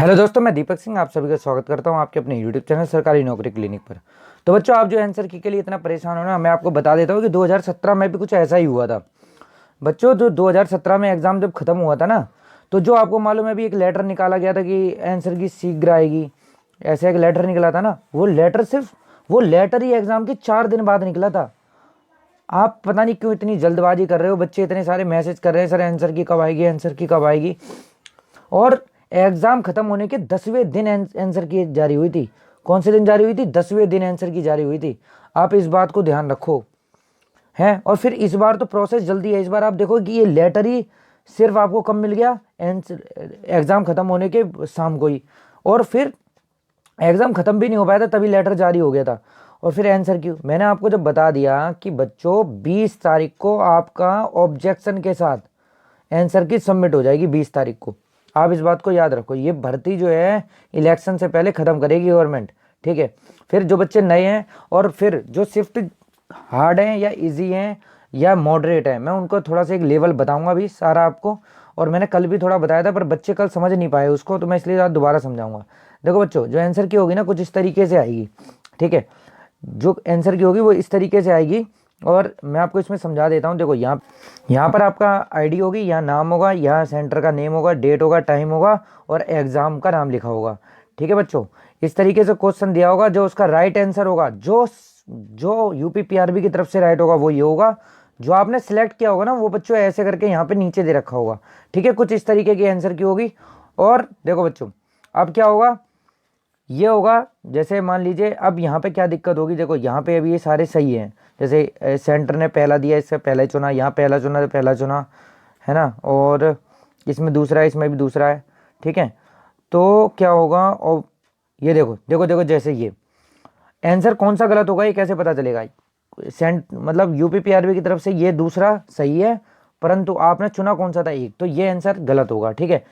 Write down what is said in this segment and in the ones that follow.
Hello दोस्तों, मैं दीपक सिंह आप सभी का स्वागत करता हूं आपके अपने यूट्यूब चैनल सरकारी नौकरी क्लिनिक पर। तो बच्चों, आप जो आंसर की के लिए इतना परेशान हो ना, मैं आपको बता देता हूं कि 2017 में भी कुछ ऐसा ही हुआ था। बच्चों, जो 2017 में एग्ज़ाम जब ख़त्म हुआ था ना, तो जो आपको मालूम है, अभी एक लेटर निकाला गया था कि आंसर की शीघ्र आएगी। ऐसे एक लेटर निकला था ना, वो लेटर ही एग्ज़ाम के 4 दिन बाद निकला था। आप पता नहीं क्यों इतनी जल्दबाजी कर रहे हो, बच्चे इतने सारे मैसेज कर रहे हैं, सर आंसर की कब आएगी, आंसर की कब आएगी। और एग्जाम खत्म होने के 10वें दिन आंसर की जारी हुई थी। कौन से दिन जारी हुई थी? 10वें दिन आंसर की जारी हुई थी। आप इस बात को ध्यान रखो है। और फिर इस बार तो प्रोसेस जल्दी है। इस बार आप देखो कि ये लेटर ही सिर्फ आपको कब मिल गया? एग्जाम खत्म होने के शाम को ही। और फिर एग्जाम खत्म भी नहीं हो पाया था, तभी लेटर जारी हो गया था। और फिर आंसर क्यों? मैंने आपको जब बता दिया कि बच्चों 20 तारीख को आपका ऑब्जेक्शन के साथ आंसर की सबमिट हो जाएगी, 20 तारीख को। आप इस बात को याद रखो। ये भर्ती जो है इलेक्शन से पहले ख़त्म करेगी गवर्नमेंट, ठीक है। फिर जो बच्चे नए हैं और फिर जो शिफ्ट हार्ड हैं या इजी हैं या मॉडरेट हैं, मैं उनको थोड़ा सा एक लेवल बताऊंगा भी सारा आपको। और मैंने कल भी थोड़ा बताया था, पर बच्चे कल समझ नहीं पाए उसको, तो मैं इसलिए आज दोबारा समझाऊंगा। देखो बच्चों, जो आंसर की होगी ना, कुछ इस तरीके से आएगी, ठीक है। जो आंसर की होगी वो इस तरीके से आएगी। और मैं आपको इसमें समझा देता हूँ। देखो, यहाँ पर आपका आईडी होगी, यहाँ नाम होगा, यहाँ सेंटर का नेम होगा, डेट होगा, टाइम होगा और एग्ज़ाम का नाम लिखा होगा, ठीक है बच्चों। इस तरीके से क्वेश्चन दिया होगा। जो उसका राइट आंसर होगा, जो जो यूपी पीआरबी की तरफ से राइट होगा, वो ये होगा। जो आपने सिलेक्ट किया होगा ना, वो बच्चों ऐसे करके यहाँ पे नीचे दे रखा होगा, ठीक है। कुछ इस तरीके की आंसर की होगी। और देखो बच्चों, अब क्या होगा? ये होगा, जैसे मान लीजिए, अब यहाँ पे क्या दिक्कत होगी? देखो, यहाँ पे अभी ये सारे सही हैं। जैसे सेंटर ने पहला दिया, इससे पहले चुना, यहाँ पहला चुना तो पहला चुना, है ना। और इसमें दूसरा है, इसमें भी दूसरा है, ठीक है। तो क्या होगा? और ये देखो देखो देखो, जैसे ये आंसर कौन सा गलत होगा, ये कैसे पता चलेगा? मतलब यूपी पीआरबी की तरफ से ये दूसरा सही है, परंतु आपने चुना कौन सा था? एक, तो ये आंसर गलत होगा, ठीक है।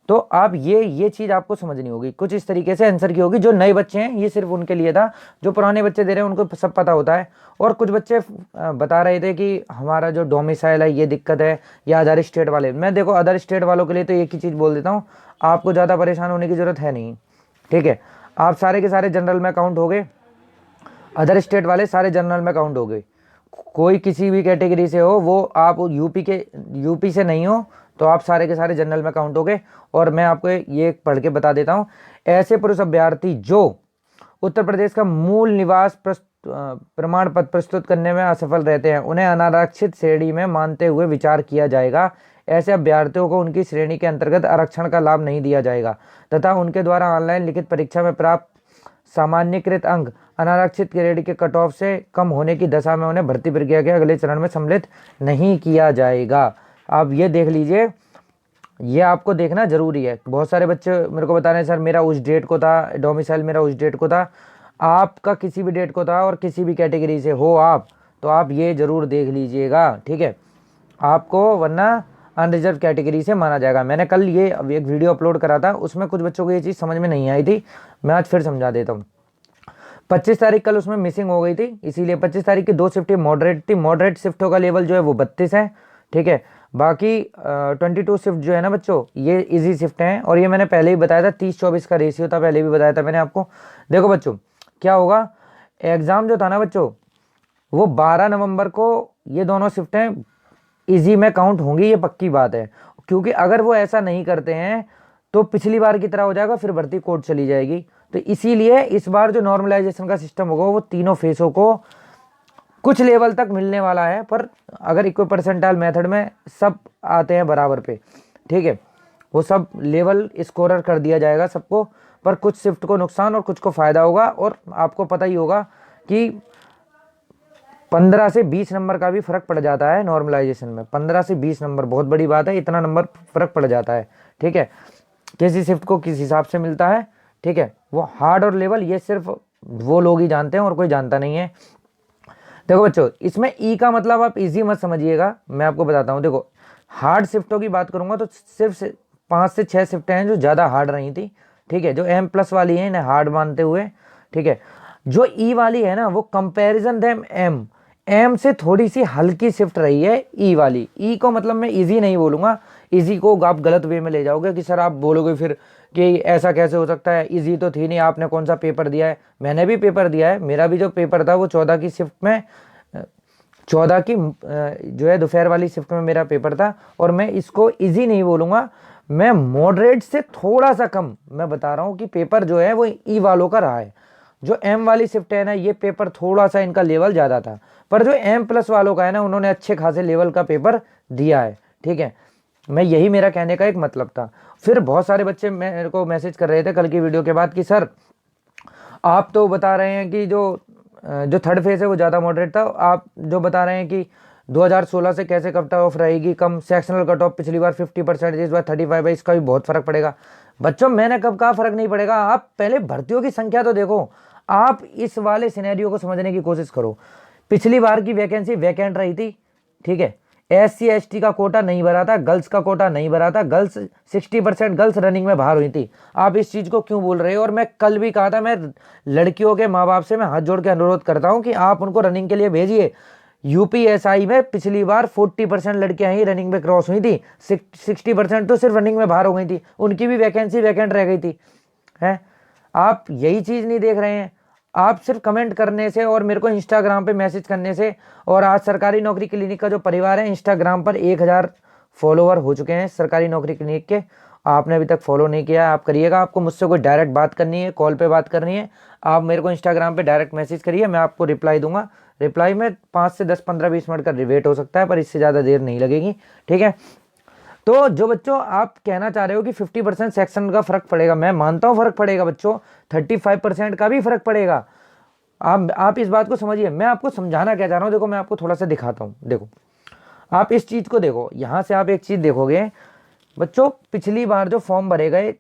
तो आप ये चीज आपको समझनी होगी। कुछ इस तरीके से आंसर की होगी। जो नए बच्चे हैं, ये सिर्फ उनके लिए था। जो पुराने बच्चे दे रहे हैं उनको सब पता होता है। और कुछ बच्चे बता रहे थे कि हमारा जो डोमिसाइल है ये दिक्कत है, या अदर स्टेट वाले। मैं देखो, अदर स्टेट वालों के लिए तो एक ही चीज बोल देता हूँ, आपको ज्यादा परेशान होने की जरूरत है नहीं, ठीक है। आप सारे के सारे जनरल में काउंट हो गए। अदर स्टेट वाले सारे जनरल में काउंट हो गए। कोई किसी भी कैटेगरी से हो, वो आप यूपी से नहीं हो, तो आप सारे के सारे जनरल में काउंट हो गए। और मैं आपको ये पढ़ के बता देता हूँ। ऐसे पुरुष अभ्यर्थी जो उत्तर प्रदेश का मूल निवास प्रमाण पत्र प्रस्तुत करने में असफल रहते हैं, उन्हें अनारक्षित श्रेणी में मानते हुए विचार किया जाएगा। ऐसे अभ्यर्थियों को उनकी श्रेणी के अंतर्गत आरक्षण का लाभ नहीं दिया जाएगा तथा उनके द्वारा ऑनलाइन लिखित परीक्षा में प्राप्त सामान्यकृत अंक अनारक्षित श्रेणी के कट ऑफ से कम होने की दशा में उन्हें भर्ती प्रक्रिया के अगले चरण में सम्मिलित नहीं किया जाएगा। आप ये देख लीजिए, ये आपको देखना जरूरी है। बहुत सारे बच्चे मेरे को बता रहे हैं, सर मेरा उस डेट को था, डोमिसाइल मेरा उस डेट को था। आपका किसी भी डेट को था और किसी भी कैटेगरी से हो आप, तो आप ये जरूर देख लीजिएगा, ठीक है। आपको वरना अनरिजर्व कैटेगरी से माना जाएगा। मैंने कल ये एक वीडियो अपलोड करा था, उसमें कुछ बच्चों को ये चीज़ समझ में नहीं आई थी। मैं आज फिर समझा देता हूँ। 25 तारीख कल उसमें मिसिंग हो गई थी, इसीलिए 25 तारीख की 2 शिफ्टें मॉडरेट थी। मॉडरेट शिफ्टों का लेवल जो है वो 32 है, ठीक है। बाकी 22 शिफ्ट जो है ना बच्चों, ये इजी शिफ्ट हैं। और ये मैंने पहले ही बताया था, 30-24 का रेशियो था, पहले भी बताया था मैंने आपको। देखो बच्चों, क्या होगा? एग्ज़ाम जो था ना बच्चों, वो 12 नवंबर को ये दोनों शिफ्टें इजी में काउंट होंगी, ये पक्की बात है। क्योंकि अगर वो ऐसा नहीं करते हैं तो पिछली बार की तरह हो जाएगा, फिर भर्ती कोर्ट चली जाएगी। तो इसीलिए इस बार जो नॉर्मलाइजेशन का सिस्टम होगा, वो तीनों फेसों को कुछ लेवल तक मिलने वाला है। पर अगर इक्वल परसेंटाइल मेथड में सब आते हैं बराबर पे, ठीक है, वो सब लेवल स्कोरर कर दिया जाएगा सबको। पर कुछ शिफ्ट को नुकसान और कुछ को फायदा होगा। और आपको पता ही होगा कि 15 से 20 नंबर का भी फर्क पड़ जाता है नॉर्मलाइजेशन में। 15 से 20 नंबर बहुत बड़ी बात है, इतना नंबर फर्क पड़ जाता है, ठीक है। किसी शिफ्ट को किस हिसाब से मिलता है, ठीक है। वो हार्ड और लेवल ये सिर्फ वो लोग ही जानते हैं और कोई जानता नहीं है। देखो बच्चों, इसमें ई का मतलब आप इजी मत समझिएगा, मैं आपको बताता हूँ। देखो, हार्ड शिफ्टों की बात करूंगा तो सिर्फ 5 से 6 शिफ्टें हैं जो ज़्यादा हार्ड रही थी, ठीक है। जो M+ वाली है इन्हें हार्ड मानते हुए, ठीक है। जो ई वाली है ना, वो कंपैरिजन देम एम से थोड़ी सी हल्की शिफ्ट रही है ई वाली। ई को मतलब मैं इजी नहीं बोलूंगा, इजी को आप गलत वे में ले जाओगे कि सर आप बोलोगे फिर कि ऐसा कैसे हो सकता है, इजी तो थी नहीं, आपने कौन सा पेपर दिया है। मैंने भी पेपर दिया है, मेरा भी जो पेपर था वो 14 की शिफ्ट में, 14 की जो है दोपहर वाली शिफ्ट में मेरा पेपर था। और मैं इसको इजी नहीं बोलूँगा, मैं मॉडरेट से थोड़ा सा कम मैं बता रहा हूँ कि पेपर जो है वो ई वालों का रहा है। जो एम वाली शिफ्ट है ना, ये पेपर थोड़ा सा इनका लेवल ज़्यादा था, पर जो एम प्लस वालों का है ना, उन्होंने अच्छे खासे लेवल का पेपर दिया है। ठीक है, मैं यही मेरा कहने का एक मतलब था। फिर बहुत सारे बच्चे मेरे को मैसेज कर रहे थे कल की वीडियो के बाद कि सर आप तो बता रहे हैं कि जो थर्ड फेज है वो ज़्यादा मॉडरेट था, आप जो बता रहे हैं कि 2016 से कैसे कट ऑफ रहेगी कम, सेक्शनल कट ऑफ पिछली बार 50%, इस बार 35 है, इसका भी बहुत फर्क पड़ेगा। बच्चों मैंने कब कहा फर्क नहीं पड़ेगा, आप पहले भर्तियों की संख्या तो देखो, आप इस वाले सिनेरियो को समझने की कोशिश करो। पिछली बार की वैकेंसी वैकेंट रही थी, ठीक है, SC ST का कोटा नहीं भरा था, गर्ल्स का कोटा नहीं भरा था, गर्ल्स 60% गर्ल्स रनिंग में बाहर हुई थी। आप इस चीज़ को क्यों बोल रहे हो? और मैं कल भी कहा था, मैं लड़कियों के माँ बाप से मैं हाथ जोड़ के अनुरोध करता हूं कि आप उनको रनिंग के लिए भेजिए। UPSI में पिछली बार 40% लड़कियां ही रनिंग में क्रॉस हुई थी, 60% तो सिर्फ रनिंग में बाहर हो गई थी, उनकी भी वैकेंसी वैकेंट रह गई थी। है, आप यही चीज़ नहीं देख रहे हैं। आप सिर्फ कमेंट करने से और मेरे को इंस्टाग्राम पे मैसेज करने से, और आज सरकारी नौकरी क्लिनिक का जो परिवार है, इंस्टाग्राम पर 1000 फॉलोवर हो चुके हैं सरकारी नौकरी क्लिनिक के। आपने अभी तक फॉलो नहीं किया, आप करिएगा। आपको मुझसे कोई डायरेक्ट बात करनी है, कॉल पे बात करनी है, आप मेरे को इंस्टाग्राम पे डायरेक्ट मैसेज करिए, मैं आपको रिप्लाई दूंगा। रिप्लाई में 5 से 10, 15, 20 मिनट का वेट हो सकता है, पर इससे ज़्यादा देर नहीं लगेगी। ठीक है, तो जो बच्चों आप कहना चाह रहे हो कि 50% सेक्शन का फर्क पड़ेगा, मैं मानता हूँ फर्क पड़ेगा बच्चों, 35% का भी फर्क पड़ेगा। आप इस बात को समझिए, मैं आपको समझाना क्या चाह रहा हूँ। देखो मैं आपको थोड़ा सा दिखाता हूँ, देखो आप इस चीज़ को देखो, यहाँ से आप एक चीज़ देखोगे बच्चों, पिछली बार जो फॉर्म भरे गए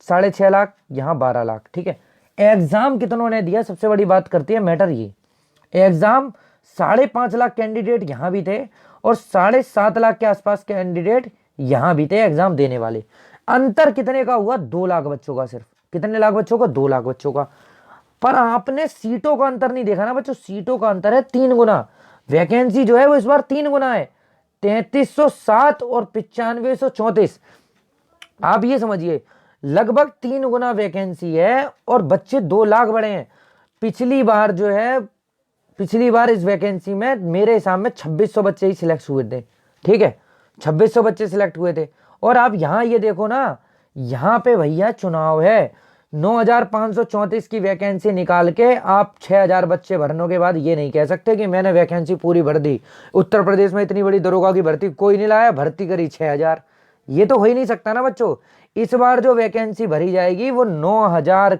6.5 लाख, यहाँ 12 लाख। ठीक है, एग्जाम कितनों ने दिया, सबसे बड़ी बात करती है मैटर ये। एग्जाम 5.5 लाख कैंडिडेट यहाँ भी थे, और 7.5 लाख के आसपास कैंडिडेट यहाँ भी थे एग्जाम देने वाले। अंतर कितने का हुआ? 2 लाख बच्चों का। सिर्फ कितने लाख बच्चों का? 2 लाख बच्चों का। पर आपने सीटों का अंतर नहीं देखा ना बच्चों, सीटों का अंतर है 3 गुना। वैकेंसी जो है वो इस बार 3 गुना है, 3307 और 9534। आप ये समझिए, लगभग 3 गुना वैकेंसी है, और बच्चे 2 लाख बड़े हैं। पिछली बार जो है, पिछली बार इस वैकेंसी में मेरे हिसाब में 2600 बच्चे ही सिलेक्ट हुए थे। ठीक है, 2600 बच्चे सिलेक्ट हुए थे। और आप यहाँ ये देखो ना, यहाँ पे भैया चुनाव है, 9534 की वैकेंसी निकाल के आप 6000 बच्चे भरने के बाद ये नहीं कह सकते कि मैंने वैकेंसी पूरी भर दी। उत्तर प्रदेश में इतनी बड़ी दरोगा की भर्ती कोई नहीं लाया, भर्ती करी 6000, ये तो हो ही नहीं सकता ना बच्चों। इस बार जो वैकेंसी भरी जाएगी वो 9000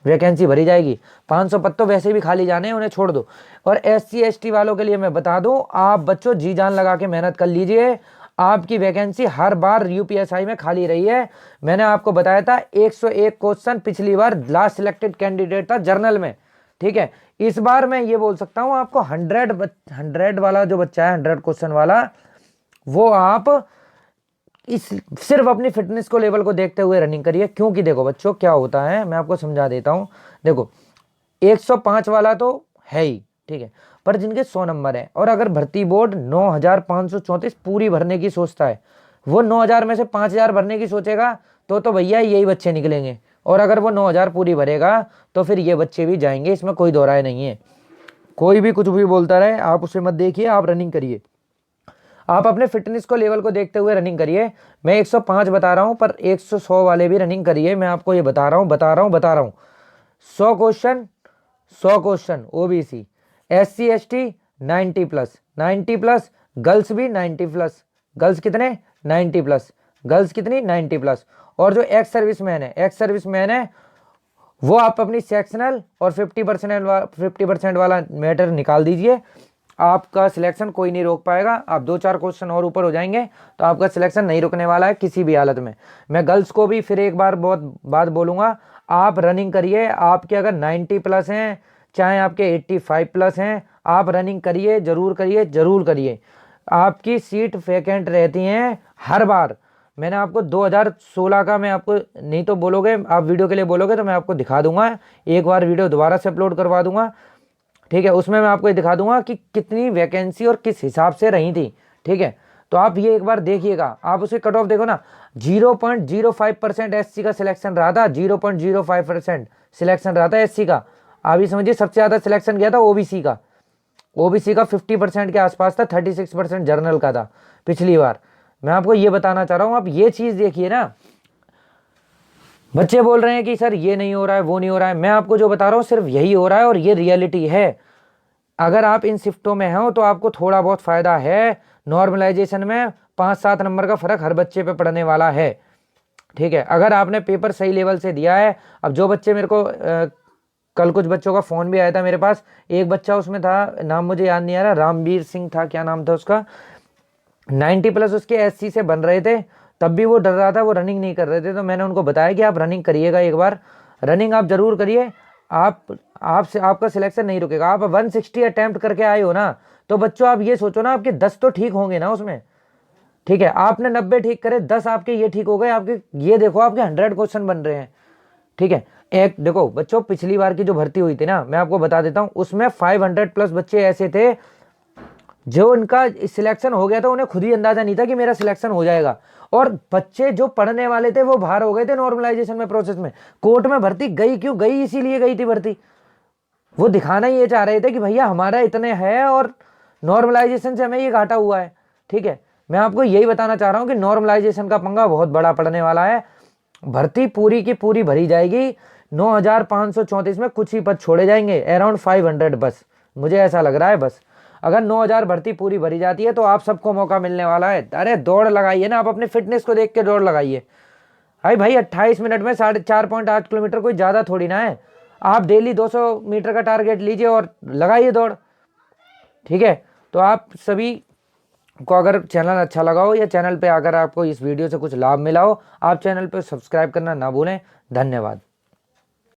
वैकेंसी भरी जाएगी। 500 पद तो वैसे भी खाली जाने हैं, उन्हें छोड़ दो। और SC ST वालों के लिए मैं बता दूं, आप बच्चों जी जान लगा के मेहनत कर लीजिए, आपकी वैकेंसी हर बार UPSI में खाली रही है। मैंने आपको बताया था 101 क्वेश्चन पिछली बार लास्ट सिलेक्टेड कैंडिडेट था जर्नल में। ठीक है, इस बार मैं ये बोल सकता हूं आपको 100 वाला जो बच्चा है, 100 क्वेश्चन वाला, वो आप इस सिर्फ अपनी फिटनेस को लेवल को देखते हुए रनिंग करिए। क्योंकि देखो बच्चों क्या होता है, मैं आपको समझा देता हूं। देखो 105 वाला तो है ही, ठीक है, पर जिनके 100 नंबर है, और अगर भर्ती बोर्ड 9534 पूरी भरने की सोचता है, वो 9000 में से 5000 भरने की सोचेगा, तो भैया यही बच्चे निकलेंगे। और अगर वो 9000 पूरी भरेगा तो फिर ये बच्चे भी जाएंगे, इसमें कोई दो राय नहीं है। कोई भी कुछ भी बोलता रहे, आप उसे मत देखिए, आप रनिंग करिए, आप अपने फिटनेस को लेवल को देखते हुए रनिंग करिए। मैं 105 बता रहा हूं, पर 100 वाले भी रनिंग करिए। मैं आपको ये बता रहा हूं 100 question, 100 question OBC, SC ST 90+, 90+, girls भी 90+, गर्ल्स कितने? 90+, गर्ल्स कितनी? 90+। और जो एक्स सर्विसमैन है, वो आप अपनी सेक्शनल और 50% वाला मैटर निकाल दीजिए। आपका सिलेक्शन कोई नहीं रोक पाएगा। आप 2-4 क्वेश्चन और ऊपर हो जाएंगे तो आपका सिलेक्शन नहीं रुकने वाला है किसी भी हालत में। मैं गर्ल्स को भी फिर एक बार बहुत बात बोलूँगा, आप रनिंग करिए। आपके अगर 90+ हैं, चाहे आपके 85+ हैं, आप रनिंग करिए, जरूर करिए, जरूर करिए। आपकी सीट वैकेंट रहती हैं हर बार। मैंने आपको 2016 का, मैं आपको नहीं तो बोलोगे, आप वीडियो के लिए बोलोगे तो मैं आपको दिखा दूंगा, एक बार वीडियो दोबारा से अपलोड करवा दूंगा। ठीक है, उसमें मैं आपको ये दिखा दूंगा कि कितनी वैकेंसी और किस हिसाब से रही थी। ठीक है, तो आप ये एक बार देखिएगा, आप उसके कट ऑफ देखो ना। 0.05% SC का सिलेक्शन रहा था, 0.05% सिलेक्शन रहा था SC का। आप ये समझिए सबसे ज़्यादा सिलेक्शन गया था OBC का। OBC का 50% के आसपास था, 36% जर्नल का था पिछली बार। मैं आपको ये बताना चाह रहा हूँ, आप ये चीज़ देखिए ना। बच्चे बोल रहे हैं कि सर ये नहीं हो रहा है, वो नहीं हो रहा है। मैं आपको जो बता रहा हूँ सिर्फ यही हो रहा है और ये रियलिटी है। अगर आप इन शिफ्टों में हो तो आपको थोड़ा बहुत फ़ायदा है। नॉर्मलाइजेशन में 5-7 नंबर का फ़र्क हर बच्चे पे पड़ने वाला है, ठीक है, अगर आपने पेपर सही लेवल से दिया है। अब जो बच्चे मेरे को कल कुछ बच्चों का फ़ोन भी आया था मेरे पास। एक बच्चा उसमें था, नाम मुझे याद नहीं आ रहा, रामवीर सिंह था, क्या नाम था उसका। 90+ उसके SC से बन रहे थे, तब भी वो डर रहा था, वो रनिंग नहीं कर रहे थे। तो मैंने उनको बताया कि आप रनिंग करिएगा, एक बार रनिंग आप जरूर करिए। आपसे आपका सिलेक्शन नहीं रुकेगा। आप 160 अटेम्प्ट करके आए हो ना, तो बच्चों आप ये सोचो ना, आपके 10 तो ठीक होंगे ना उसमें, ठीक है। आपने 90 ठीक करे, 10 आपके ये ठीक हो गए, आपके ये देखो आपके 100 क्वेश्चन बन रहे हैं, ठीक है। एक देखो बच्चों, पिछली बार की जो भर्ती हुई थी ना, मैं आपको बता देता हूं, उसमें 500+ बच्चे ऐसे थे जो उनका सिलेक्शन हो गया था, उन्हें खुद ही अंदाजा नहीं था कि मेरा सिलेक्शन हो जाएगा। और बच्चे जो पढ़ने वाले थे वो बाहर हो गए थे नॉर्मलाइजेशन में, प्रोसेस में। कोर्ट में भर्ती गई क्यों गई, इसीलिए गई थी भर्ती। वो दिखाना ये चाह रहे थे कि भैया हमारा इतने है और नॉर्मलाइजेशन से हमें ये घाटा हुआ है, ठीक है। मैं आपको यही बताना चाह रहा हूँ कि नॉर्मलाइजेशन का पंगा बहुत बड़ा पड़ने वाला है। भर्ती पूरी की पूरी भरी जाएगी। 9534 में कुछ ही पद छोड़े जाएंगे, अराउंड 500 बस, मुझे ऐसा लग रहा है। बस अगर 9000 भर्ती पूरी भरी जाती है तो आप सबको मौका मिलने वाला है। अरे दौड़ लगाइए ना, आप अपनी फिटनेस को देख के दौड़ लगाइए। भाई भाई 28 मिनट में 4.8 किलोमीटर कोई ज़्यादा थोड़ी ना है। आप डेली 200 मीटर का टारगेट लीजिए और लगाइए दौड़, ठीक है। तो आप सभी को अगर चैनल अच्छा लगा हो या चैनल पे अगर आपको इस वीडियो से कुछ लाभ मिला हो, आप चैनल पे सब्सक्राइब करना ना भूलें। धन्यवाद।